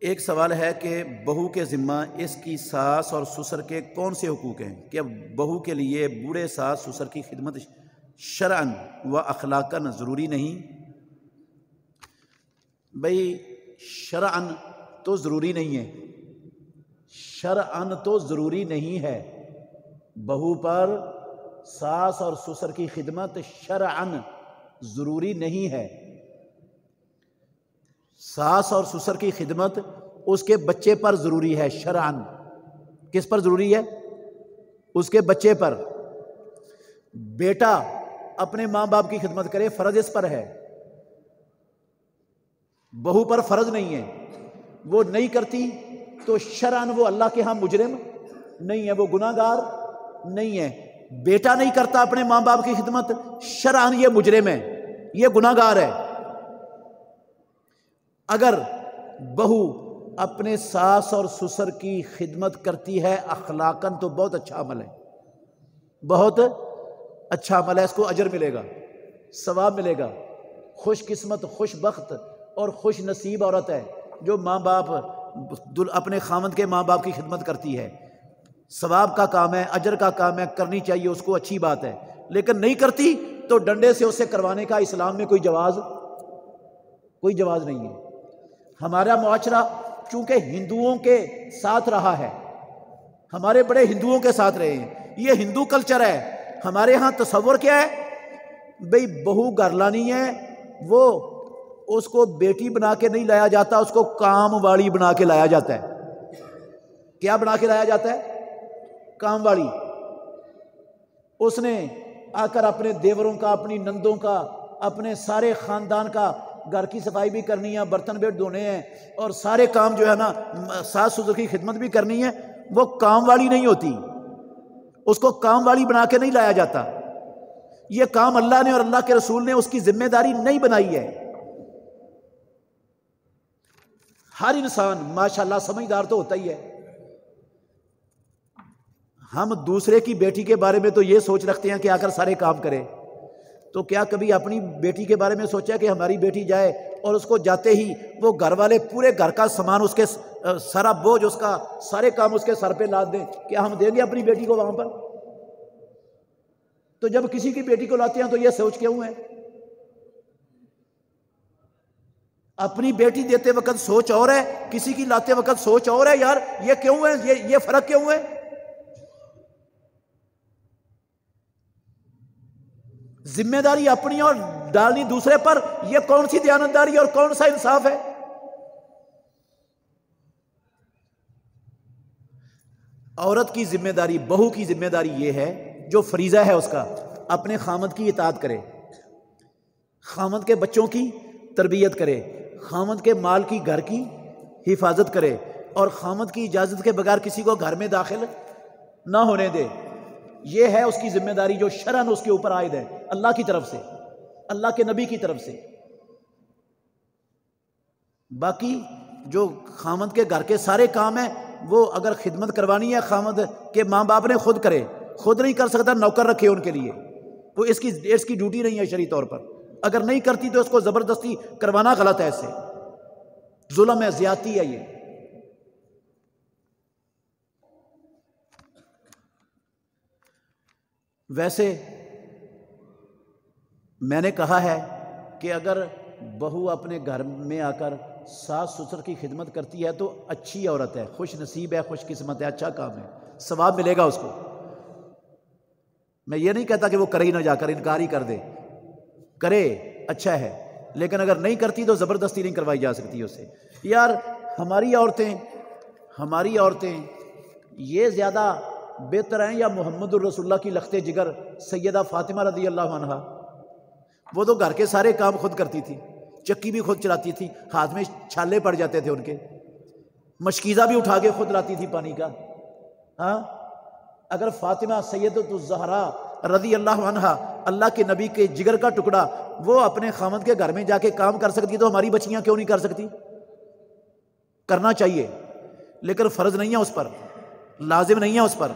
ایک سوال ہے کہ بہو کے ذمہ اس کی ساس اور سسر کے کون سے حقوق ہیں؟ کہ بہو کے لیے بوڑھے ساس سسر کی خدمت شرعاً و اخلاقاً ضروری نہیں؟ بھئی شرعاً تو ضروری نہیں ہے، شرعاً تو ضروری نہیں ہے، بہو پر ساس اور سسر کی خدمت شرعاً ضروری نہیں ہے۔ ساس اور سسر کی خدمت اس کے بچے پر ضروری ہے شرعاً۔ کس پر ضروری ہے؟ اس کے بچے پر۔ بیٹا اپنے ماں باپ کی خدمت کرے، فرض اس پر ہے، بہو پر فرض نہیں ہے۔ وہ نہیں کرتی تو شرعاً وہ اللہ کے ہاں مجرم نہیں ہے، وہ گناہ گار نہیں ہے۔ بیٹا نہیں کرتا اپنے ماں باپ کی خدمت، شرعاً یہ مجرم ہے، یہ گناہ گار ہے۔ اگر بہو اپنے ساس اور سسر کی خدمت کرتی ہے اخلاقاً تو بہت اچھا عمل ہے، بہت اچھا عمل ہے، اس کو اجر ملے گا، ثواب ملے گا۔ خوش قسمت، خوش بخت اور خوش نصیب عورت ہے جو ماں باپ اپنے خاوند کے ماں باپ کی خدمت کرتی ہے، ثواب کا کام ہے، اجر کا کام ہے، کرنی چاہیے اس کو، اچھی بات ہے۔ لیکن نہیں کرتی تو ڈنڈے سے اسے کروانے کا اسلام میں کوئی جواز نہیں ہے۔ ہمارا معاشرہ چونکہ ہندوؤں کے ساتھ رہا ہے، ہمارے بڑے ہندوؤں کے ساتھ رہے ہیں، یہ ہندو کلچر ہے۔ ہمارے ہاں تصور کیا ہے؟ بھئی بہو گھر لانی ہے، وہ اس کو بیٹی بنا کے نہیں لایا جاتا، اس کو کام والی بنا کے لایا جاتا ہے۔ کیا بنا کے لایا جاتا ہے؟ کام والی۔ اس نے آ کر اپنے دیوروں کا، اپنی نندوں کا، اپنے سارے خاندان کا گھر کی صفائی بھی کرنی ہے، برتن بھی دھونے ہیں، اور سارے کام جو ہے نا ساس سسر کی خدمت بھی کرنی ہے۔ وہ کام والی نہیں ہوتی، اس کو کام والی بنا کے نہیں لایا جاتا۔ یہ کام اللہ نے اور اللہ کے رسول نے اس کی ذمہ داری نہیں بنائی ہے۔ ہر انسان ماشاءاللہ سمجھدار تو ہوتا ہی ہے۔ ہم دوسرے کی بیٹی کے بارے میں تو یہ سوچ رکھتے ہیں کہ آ کر سارے کام کرے، تو کیا کبھی اپنی بیٹی کے بارے میں سوچا کہ ہماری بیٹی جائے اور اس کو جاتے ہی وہ گھر والے پورے گھر کا سامان، اس کے سارا بوجھ، اس کا سارے کام اس کے سر پہ لاد دیں؟ کیا ہم دیں گے اپنی بیٹی کو وہاں پر؟ تو جب کسی کی بیٹی کو لاتے ہیں تو یہ سوچ کیوں ہے؟ اپنی بیٹی دیتے وقت سوچ اور ہے، کسی کی لاتے وقت سوچ اور ہے۔ یار یہ کیوں ہے؟ یہ فرق کیوں ہے؟ ذمہ داری اپنی اور ڈالنی دوسرے پر، یہ کون سی دیانتداری اور کون سا انصاف ہے؟ عورت کی ذمہ داری، بہو کی ذمہ داری یہ ہے، جو فریضہ ہے اس کا، اپنے خاوند کی اطاعت کرے، خاوند کے بچوں کی تربیت کرے، خاوند کے مال کی، گھر کی حفاظت کرے، اور خاوند کی اجازت کے بغیر کسی کو گھر میں داخل نہ ہونے دے۔ یہ ہے اس کی ذمہ داری جو شرعاً اس کے اوپر عائد ہے، اللہ کی طرف سے، اللہ کے نبی کی طرف سے۔ باقی جو خاوند کے گھر کے سارے کام ہیں، وہ اگر خدمت کروانی ہے خاوند کے ماں باپ نے، خود کرے، خود نہیں کر سکتا نوکر رکھے ان کے لیے، وہ اس کی ڈیوٹی نہیں ہے شرعی طور پر۔ اگر نہیں کرتی تو اس کو زبردستی کروانا غلط ہے، اس سے ظلم ہے، زیادتی ہے یہ۔ ویسے میں نے کہا ہے کہ اگر بہو اپنے گھر میں آ کر ساس سسر کی خدمت کرتی ہے تو اچھی عورت ہے، خوش نصیب ہے، خوش قسمت ہے، اچھا کام ہے، ثواب ملے گا اس کو۔ میں یہ نہیں کہتا کہ وہ کرے ہی نہ، جا کر انکار ہی کر دے، کرے اچھا ہے، لیکن اگر نہیں کرتی تو زبردستی نہیں کروائی جا سکتی اس سے۔ یار ہماری عورتیں یہ زیادہ بہتر ہیں یا محمد الرسول اللہ کی لخت جگر سیدہ فاطمہ رضی اللہ عنہا؟ وہ تو گھر کے سارے کام خود کرتی تھی، چکی بھی خود چلاتی تھی، ہاتھ میں چھالے پڑ جاتے تھے ان کے، مشکیزہ بھی اٹھا کے خود لاتی تھی پانی کا۔ ہاں اگر فاطمہ سیدۃ الزہرا رضی اللہ عنہا، اللہ کے نبی کے جگر کا ٹکڑا، وہ اپنے خاوند کے گھر میں جا کے کام کر سکتی تو ہماری بچیاں کیوں نہیں کر سکتی؟ کرنا چاہیے، لیکن فرض نہیں ہے اس پر، لازم نہیں ہے اس پر۔